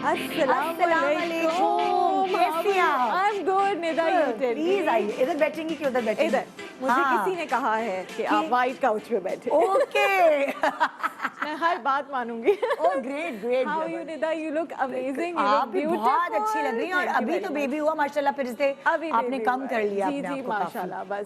अस्सलामुअलैकुम, कैसी हैं आप? I'm good, Nida, you tell me. Please आइए, इधर बैठेंगी कि उधर बैठेंगी? इधर मुझे हाँ। किसी ने कहा है कि आप व्हाइट काउच पे बैठे। ओके। मैं हर बात मानूंगी। Oh great great. How you Nida? You look amazing. You आप look भी beautiful. बहुत अच्छी लग रही हैं और अभी तो बेबी हुआ माशाल्लाह, फिर से अभी आपने baby कम हुआ कर है। लिया जी अपने जी आप को काफी। माशाल्लाह। बस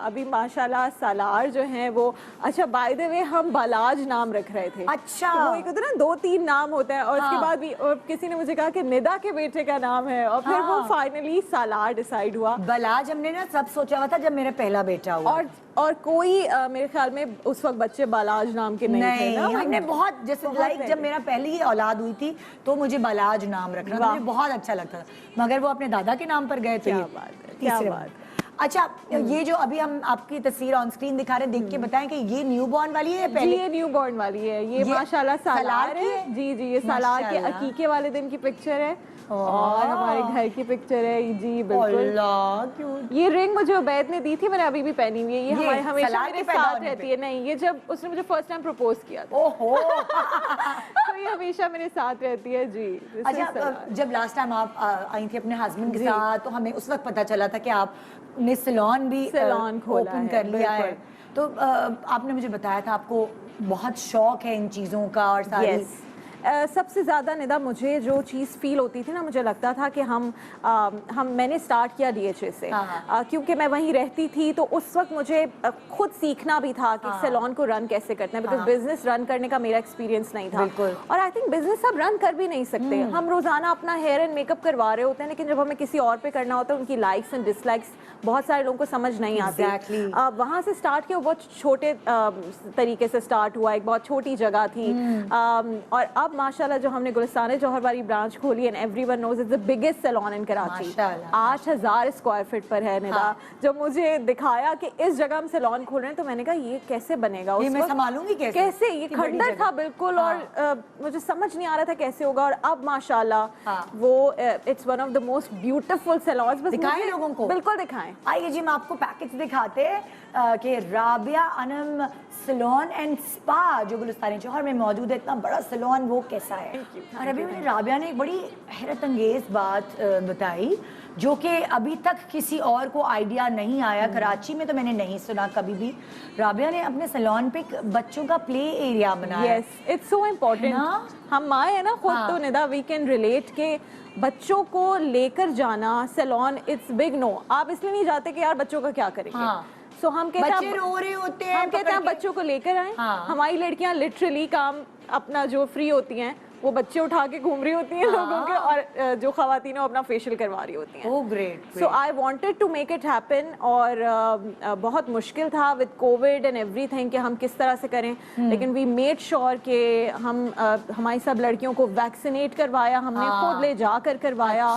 अभी माशाल्लाह सालार जो है वो, अच्छा बाय द वे हम बालाज नाम रख रहे थे। अच्छा। तो वो एक होता है ना, 2-3 नाम होता है और उसके हाँ। बाद भी और किसी ने मुझे कहा कि निदा के बेटे का नाम है और फिर वो हाँ। फाइनली सालार डिसाइड हुआ। बलाज हमने ना सब सोचा हुआ था जब मेरा पहला बेटा हुआ। और कोई मेरे ख्याल में उस वक्त बच्चे बालाज नाम के नहीं थे ना। हमने बहुत जैसे लाइक जब मेरा पहली औलाद हुई थी तो मुझे बालाज नाम रखना था, मुझे बहुत अच्छा लगता था, मगर वो अपने दादा के नाम पर गए थे। क्या बात है, क्या बात। अच्छा, ये जो अभी हम आपकी तस्वीर ऑन स्क्रीन दिखा रहे हैं, देख के बताएं कि ये न्यू बॉर्न वाली है या पहले? जी ये न्यू बॉर्न वाली है। ये माशाल्लाह सालार है। जी जी, ये सालार के अकीके वाले दिन की पिक्चर है और हमारे घर की पिक्चर है। जी बिल्कुल। ये रिंग मुझे उबैद ने दी थी, मैंने अभी भी पहनी हुई है। ये हमारे हमेशा मेरे साथ रहती है। नहीं, ये जब उसने मुझे फर्स्ट टाइम प्रपोज किया था। ओहो। तो ये हमेशा मेरे साथ रहती है। जी। अच्छा, जब लास्ट टाइम आप आई थी अपने हस्बैंड के साथ तो हमें उस वक्त पता चला था कि आपने सैलून भी ओपन कर लिया है। तो आपने मुझे बताया था आपको बहुत शौक है इन चीज़ों का और सारी सबसे ज़्यादा निदा मुझे जो चीज़ फील होती थी ना, मुझे लगता था कि मैंने स्टार्ट किया DHA से। क्योंकि मैं वहीं रहती थी तो उस वक्त मुझे खुद सीखना भी था कि सैलून को रन कैसे करना है, बिकॉज बिजनेस रन करने का मेरा एक्सपीरियंस नहीं था। और आई थिंक बिजनेस सब रन कर भी नहीं सकते। हम रोजाना अपना हेयर एंड मेकअप करवा रहे होते हैं, लेकिन जब हमें किसी और पे करना होता है उनकी लाइक्स एंड डिसलाइक्स बहुत सारे लोगों को समझ नहीं आती। वहाँ से स्टार्ट किया, बहुत छोटे तरीके से स्टार्ट हुआ, एक बहुत छोटी जगह थी। और अब माशाल्लाह जो हमने गुलिस्तान जौहर वाली ब्रांच खोली and everyone knows it's the biggest salon in Karachi. 8000 square feet पर है निदा। जब मुझे दिखाया कि इस जगह हम सैलून खोल रहे हैं तो मैंने कहा ये कैसे बनेगा, ये मैं संभालूंगी कैसे? ये खंडर था बिल्कुल। और मुझे समझ नहीं आ रहा था कैसे होगा। और अब माशाल्लाह वो it's one of the most beautiful saloons. बस दिखाएं लोगों को। बिल्कुल दिखाएं। आइए जी, मैं आपको पैकेज दिखाते हैं कि Rabia Anam salon and spa जो गुलिस्तान जौहर में मौजूद है, इतना बड़ा सैलून, वो कैसा है। और अभी मैंने राबिया ने एक बड़ी हैरत अंगेज बात बताई जो कि अभी तक किसी और को आइडिया नहीं आया। कराची में तो मैंने नहीं सुना कभी भी। राबिया ने अपने सैलून पे बच्चों का प्ले एरिया बनाया। Yes, it's so important. हम माँ है ना खुद, तो निदा वी कैन रिलेट के बच्चों को लेकर जाना सैलून इट्स बिग नो। आप इसलिए नहीं जाते कि यार बच्चों का क्या करेंगे। सो हम कहते हैं बच्चे रो रहे होते हैं, हम कहते हैं बच्चों को लेकर आए। हमारी लड़कियां लिटरली काम अपना जो फ्री होती हैं वो बच्चे उठा के घूम रही होती हैं लोगों के, और जो खवातीन अपना फेशियल करवा रही होती हैं। Oh great. So I wanted to make it happen. और बहुत मुश्किल था विद कोविड एंड एवरीथिंग कि हम किस तरह से करें, लेकिन वी मेड श्योर कि हम हमारी सब लड़कियों को वैक्सीनेट करवाया, हमने खुद ले जाकर करवाया।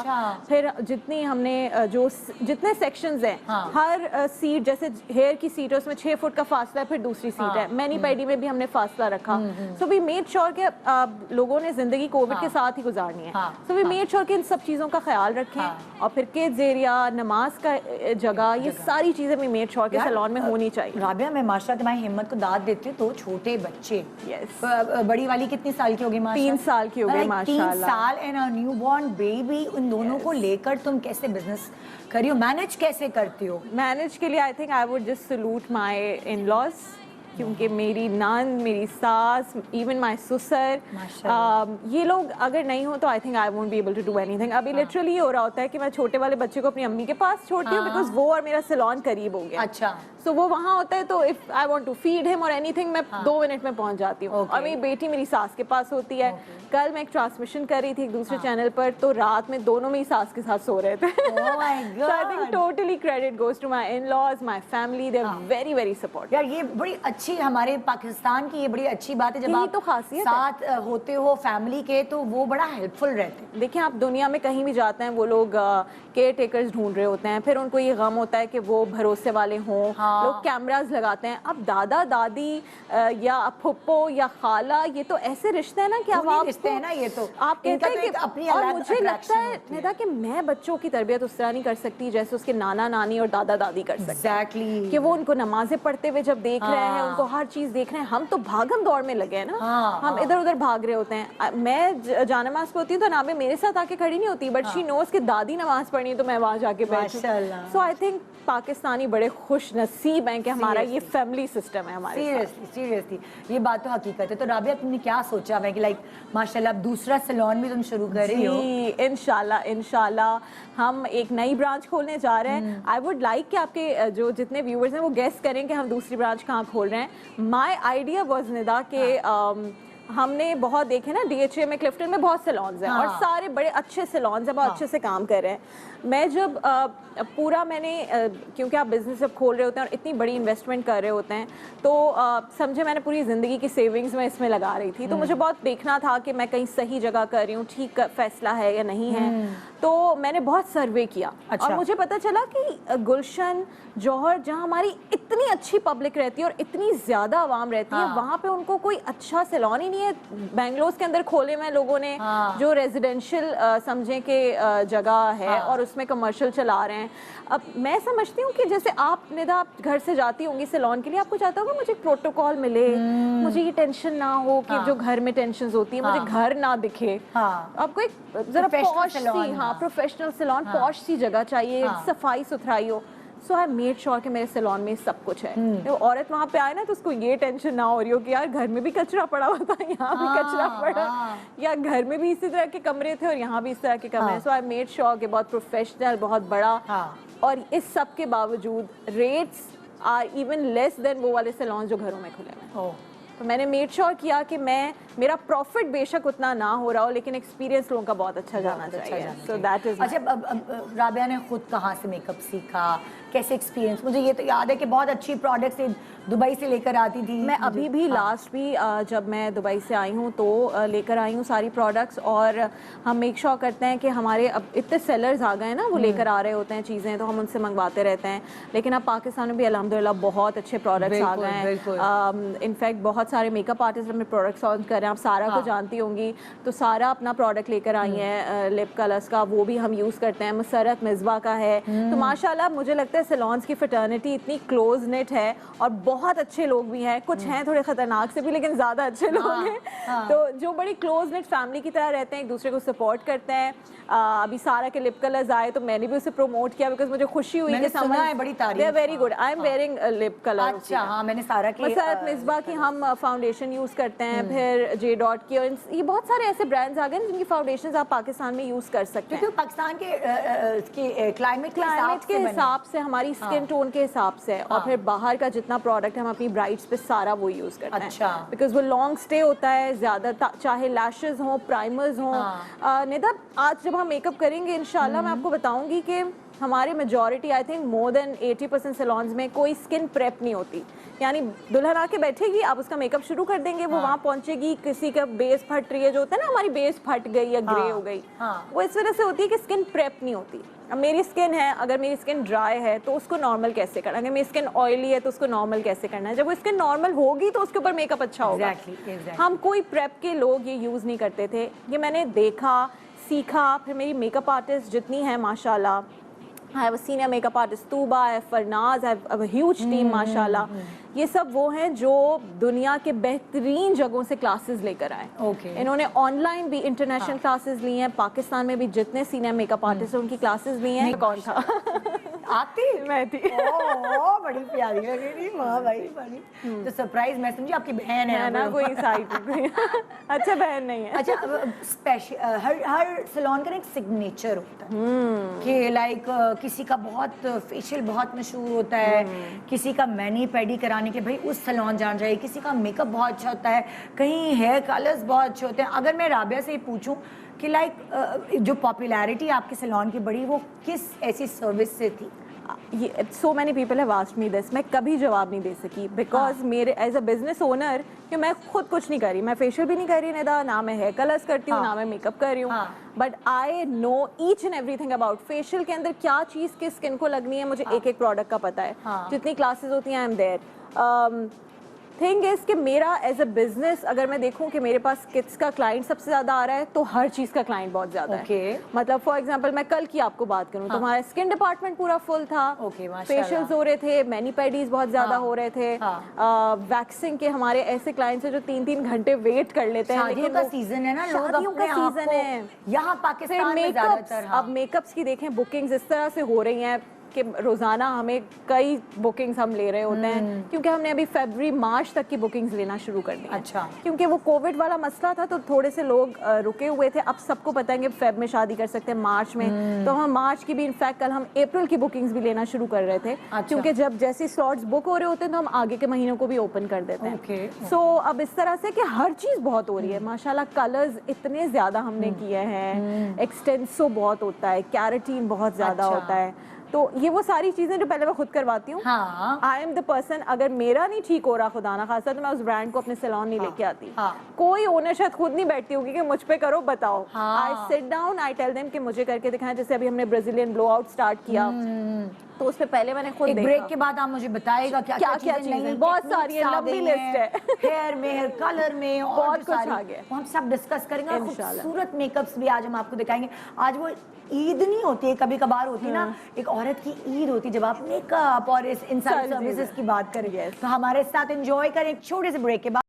फिर जितनी हमने जितने सेक्शंस हैं, हर सीट जैसे हेयर की सीट है उसमें 6 फुट का फासला है, फिर दूसरी सीट है। मैनी पैडी में भी हमने फासला रखा। सो वी मेड श्योर कि लोगों ने जिंदगी कोविड के साथ ही गुजारनी है। सो वी मेड श्योर कि इन सब चीज़ों का ख्याल रखें। और फिर किड्स एरिया, नमाज का जगह, ये सारी चीज़ें वी मेड श्योर कि सैलून में होनी चाहिए। राबिया, मैं माशाल्लाह तुम्हारी हिम्मत को दाद देती हूँ। तो छोटे बच्चे, यस, बड़ी वाली कितनी साल की होगी? 3 साल की हो गई माशाल्लाह। 3 साल and a new born baby, उन दोनों को लेकर तुम कैसे बिजनेस करियो, मैनेज कैसे करती हो? मैनेज के लिए I think I would just salute my in laws, क्योंकि मेरी नंद, मेरी सास, इवन माय ससुर, ये लोग अगर नहीं हो तो I think I won't be able to do anything. अभी लिटरली ये हो रहा होता है कि मैं छोटे वाले बच्चे को अपनी अम्मी के पास छोड़ती हूँ, बिकॉज वो और मेरा सैलून करीब हो गया। अच्छा। सो वो वहाँ होता है, तो if I want to feed him और एनीथिंग, मैं 2 मिनट में पहुँच जाती हूँ। और मेरी बेटी मेरी सास के पास होती है। कल मैं एक ट्रांसमिशन कर रही थी एक दूसरे चैनल पर, तो रात में दोनों मेरी सास के साथ सो रहे थे। Oh my God. So I think totally credit goes to my in-laws, my family. They're very very supportive. यार ये बड़ी अच्छी हमारे पाकिस्तान की ये बड़ी अच्छी बात है, जब आप तो खासियत साथ होते हो फैमिली के तो वो बड़ा हेल्पफुल रहते हैं। देखिए आप दुनिया में कहीं भी जाते हैं, वो लोग केयर टेकर्स ढूंढ रहे होते हैं, फिर उनको ये गम होता है कि वो भरोसे वाले हों। लोग कैमरास लगाते हैं। अब दादा दादी या फुप्पो या खाला, ये तो ऐसे रिश्ते हैं ना कि आप रिश्ते हैं ना, ये तो आप कहते हैं कि, और मुझे लगता है निदा कि मैं बच्चों की तरबियत उस तरह नहीं कर सकती जैसे उसके नाना नानी और दादा दादी कर सकते हैं। एग्जैक्टली। कि वो उनको नमाजें पढ़ते हुए जब देख रहे हैं, उनको हर चीज़ देख रहे हैं। हम तो भागम दौड़ में लगे हैं ना, हाँ, हम इधर उधर भाग रहे होते हैं। मैं जानमाज पे होती हूँ तो नाबे मेरे साथ आके खड़ी नहीं होती, बट शी नोज कि दादी नमाज पढ़नी है तो मैं वहाँ जाके बैठूं। सो आई थिंक पाकिस्तानी बड़े खुश नसीब हैं कि हमारा ये फैमिली सिस्टम है हमारे। सीरियसली ये बात तो हकीकत है। तो राबिया तुमने क्या सोचा है कि लाइक माशाल्लाह अब दूसरा सैलून भी तुम शुरू कर रही हो? इंशाल्लाह हम एक नई ब्रांच खोलने जा रहे हैं। आई वुड लाइक कि आपके जो जितने व्यूअर्स हैं वो गेस करें कि हम दूसरी ब्रांच कहाँ खोल रहे हैं। माय आइडिया वाज निदा के हमने बहुत देखे ना DHA में, क्लिफ्टन में बहुत सैलून्स हैं और सारे बड़े अच्छे सैलून्स हैं, बहुत अच्छे से काम कर रहे हैं। मैं जब पूरा मैंने क्योंकि आप बिजनेस जब खोल रहे होते हैं और इतनी बड़ी इन्वेस्टमेंट कर रहे होते हैं तो समझे मैंने पूरी ज़िंदगी की सेविंग्स में इसमें लगा रही थी, तो मुझे बहुत देखना था कि मैं कहीं सही जगह कर रही हूँ, ठीक फैसला है या नहीं है। तो मैंने बहुत सर्वे किया और मुझे पता चला कि गुलशन, जौहर, जहाँ हमारी इतनी अच्छी पब्लिक रहती है और इतनी ज़्यादा आवाम रहती है, वहाँ पे उनको कोई अच्छा सैलून ही नहीं है। बेंगलोर के अंदर खोले हुए लोगों ने जो रेजिडेंशियल समझें कि जगह है और उसमें कमर्शियल चला रहे हैं। अब मैं समझती हूँ कि जैसे आप निदा आप घर से जाती होंगी सैलून के लिए, आपको चाहता होगा मुझे प्रोटोकॉल मिले, मुझे ये टेंशन ना हो कि जो घर में टेंशन होती है, मुझे घर ना दिखे। आपको एक जरा पॉश सी, प्रोफेशनल सैलून, पॉश सी जगह चाहिए, सफाई सुथराई हो। सो आई मेड श्योर कि मेरे सैलून में सब कुछ है। तो औरत वहाँ पे आए ना तो उसको ये टेंशन ना हो रही हो कि यार घर में भी कचरा पड़ा हुआ था, यहाँ भी कचरा पड़ा, या घर में भी इसी तरह के कमरे थे और यहाँ भी इस तरह के कमरे। सो आई मेड श्योर कि बहुत प्रोफेशनल, बहुत बड़ा, और इस सब के बावजूद rates are even less than वो वाले सैलून जो घरों में खुले हैं। तो मैंने मेड श्योर किया कि मेरा प्रॉफिट बेशक उतना ना हो रहा हो लेकिन एक्सपीरियंस लोगों का बहुत अच्छा जाना चाहिए। So that is. अच्छा, अब राबिया ने खुद कहाँ से मेकअप सीखा, कैसे एक्सपीरियंस? मुझे ये तो याद है कि बहुत अच्छी प्रोडक्ट्स दुबई से लेकर आती थी। मैं अभी भी लास्ट भी जब मैं दुबई से आई हूँ तो लेकर आई हूँ सारी प्रोडक्ट्स, और हम मेक श्योर करते हैं कि हमारे अब इतने सेलर्स आ गए ना, वो लेकर आ रहे होते हैं चीज़ें, तो हम उनसे मंगवाते रहते हैं। लेकिन अब पाकिस्तान में भी अल्हम्दुलिल्लाह बहुत अच्छे प्रोडक्ट्स आ गए हैं। इनफैक्ट बहुत सारे मेकअप आर्टिस्ट अपने प्रोडक्ट्स लॉन्च कर रहे हैं। आप सारा को जानती होंगी, तो सारा अपना प्रोडक्ट लेकर आई है लिप कलर्स का, वो भी हम यूज़ करते हैं। मुसरत मिसबा का है। तो माशाल्लाह मुझे लगता है सैलून्स की फ्रेटर्निटी इतनी क्लोज नेट है और बहुत अच्छे लोग भी हैं, कुछ हैं थोड़े खतरनाक से भी लेकिन ज़्यादा अच्छे लोग हैं। तो जो बड़ी क्लोज नेट फैमिली की तरह रहते हैं, एक दूसरे को सपोर्ट करते हैं। अभी सारा के लिप कलर्स आए तो मैंने भी उसे प्रमोट किया बिकॉज मुझे खुशी हुई कि सुना है बड़ी तारीफ। They are very good. I am wearing lip colour. अच्छा, हाँ, मैंने सारा की मुसरत मिसबा की हम फाउंडेशन यूज़ करते हैं, फिर जे डॉट की, और ये बहुत सारे ऐसे ब्रांड्स आ गए जिनकी फाउंडेशन आप पाकिस्तान में यूज़ कर सकते हैं। क्योंकि पाकिस्तान के क्लाइमेट के हिसाब से, हमारी स्किन टोन के हिसाब से, और फिर बाहर का जितना प्रोडक्ट हम अपनी ब्राइड्स पे सारा वो यूज़ करते हैं। अच्छा। बिकॉज वो लॉन्ग स्टे होता है ज़्यादा, चाहे लैशेज हों, प्राइमर्स हों। निदा आज जब हम मेकअप करेंगे इंशाल्लाह मैं आपको बताऊंगी कि हमारे majority, I think more than 80% saloons में कोई स्किन प्रेप नहीं होती। यानी दुल्हन आके बैठेगी, आप उसका मेकअप शुरू कर देंगे, वो वहाँ पहुंचेगी, किसी का बेस फट रही है, जो होता है ना हमारी बेस फट गई या ग्रे हो गई, वो इस वजह से होती है कि स्किन प्रेप नहीं होती। अब मेरी स्किन है, अगर मेरी स्किन ड्राई है तो उसको नॉर्मल कैसे करना, अगर मेरी स्किन ऑयली है तो उसको नॉर्मल कैसे करना है। जब वो स्किन नॉर्मल होगी तो उसके ऊपर मेकअप अच्छा होगा। हम कोई प्रेप के लोग ये यूज़ नहीं करते थे। ये मैंने देखा, सीखा, फिर मेरी मेकअप आर्टिस्ट जितनी है माशाल्लाह, I have a senior makeup artist Tuba, I have Farnaz, I have a huge team माशाल्लाह। ये सब वो हैं जो दुनिया के बेहतरीन जगहों से क्लासेस लेकर आए। इन्होंने ऑनलाइन भी इंटरनेशनल क्लासेस ली हैं, पाकिस्तान में भी जितने सीनियर मेकअप आर्टिस्ट हैं उनकी क्लासेस ली हैं। कौन था? आती मैं थी। ओह, बड़ी प्यारी लग रही थी। वाह भाई, बड़ी। तो सरप्राइज मैं समझी आपकी बहन है ना, कोई साइड कोई अच्छा बहन नहीं है। अच्छा, स्पेशल हर सैलून का एक सिग्नेचर होता है कि लाइक किसी का बहुत फेशियल बहुत मशहूर होता है, किसी का मैनी पेडी कराने के भाई उस सैलून जाना चाहिए, किसी का मेकअप बहुत अच्छा होता है, कहीं हेयर कलर्स बहुत अच्छे होते हैं। अगर मैं राबिया से ही पूछूं कि लाइक जो पॉपुलैरिटी आपके सैलून की बढ़ी वो किस ऐसी सर्विस से थी? ये so many people have asked me this, मैं कभी जवाब नहीं दे सकी बिकॉज मेरे एज अ बिजनेस ओनर कि मैं खुद कुछ नहीं कर रही, मैं फेशियल भी नहीं कर रही निदा, ना मैं हेयर कलर्स करती हूँ, ना मैं मेकअप कर रही हूँ, but I know each and everything about facial के अंदर क्या चीज़ किस स्किन को लगनी है, मुझे एक एक प्रोडक्ट का पता है। जितनी क्लासेस होती हैं I am there. Thing is कि मेरा एज अ बिजनेस अगर मैं देखूं कि मेरे पास किड्स का क्लाइंट सबसे ज्यादा आ रहा है तो हर चीज का क्लाइंट बहुत ज्यादा है। मतलब फॉर एग्जांपल मैं कल की आपको बात करूं तो हमारा स्किन डिपार्टमेंट पूरा फुल था। फेशियल्स हो रहे थे, मैनी पेडीज बहुत ज्यादा हो रहे थे। वैक्सिंग के हमारे ऐसे क्लाइंट्स हैं जो 3-3 घंटे वेट कर लेते हैं। शादियों का सीजन है ना, शादियों का सीजन है यहाँ पाकिस्तान में ज्यादातर। अब मेकअप्स की देखें बुकिंग्स इस तरह से हो रही हैं कि रोजाना हमें कई बुकिंग्स हम ले रहे होते हैं क्योंकि हमने अभी फरवरी मार्च तक की बुकिंग्स लेना शुरू कर दी। अच्छा। क्योंकि वो कोविड वाला मसला था तो थोड़े से लोग रुके हुए थे। अब सबको पता है कि फेब में शादी कर सकते हैं, मार्च में, तो हम मार्च की भी, इनफैक्ट कल हम अप्रैल की बुकिंग्स भी लेना शुरू कर रहे थे। अच्छा। क्योंकि जब जैसे स्लॉट्स बुक हो रहे होते हैं तो हम आगे के महीनों को भी ओपन कर देते हैं। सो अब इस तरह से कि हर चीज बहुत हो रही है माशाल्लाह। कलर्स इतने ज्यादा हमने किए हैं, एक्सटेंसो बहुत होता है, कैरेटीन बहुत ज्यादा होता है। तो ये वो सारी चीजें जो पहले मैं खुद करवाती हूँ। आई एम द पर्सन, अगर मेरा नहीं ठीक हो रहा खुदा ना खासा तो मैं उस ब्रांड को अपने सैलून नहीं लेके आती। कोई ओनर शायद खुद नहीं बैठती होगी कि मुझ पे करो बताओ। I sit down, I tell them कि मुझे करके दिखाएं। जैसे अभी हमने ब्राजीलियन ब्लो आउट स्टार्ट किया तो उससे पहले मैंने खुद देखा। ब्रेक के बाद आप मुझे बताइएगा क्या क्या चीजें, बहुत सारी है, लंबी लिस्ट है। हेयर में, हेयर कलर में और बहुत कुछ आ गया। हम सब डिस्कस करेंगे और खूबसूरत मेकअप्स भी आज हम आपको दिखाएंगे। आज वो ईद नहीं होती है, कभी कभार होती है ना, एक औरत की ईद होती है जब आप मेकअप और इन सारी सर्विसेज की बात करेंगे। तो हमारे साथ एंजॉय करें एक छोटे से ब्रेक के बाद।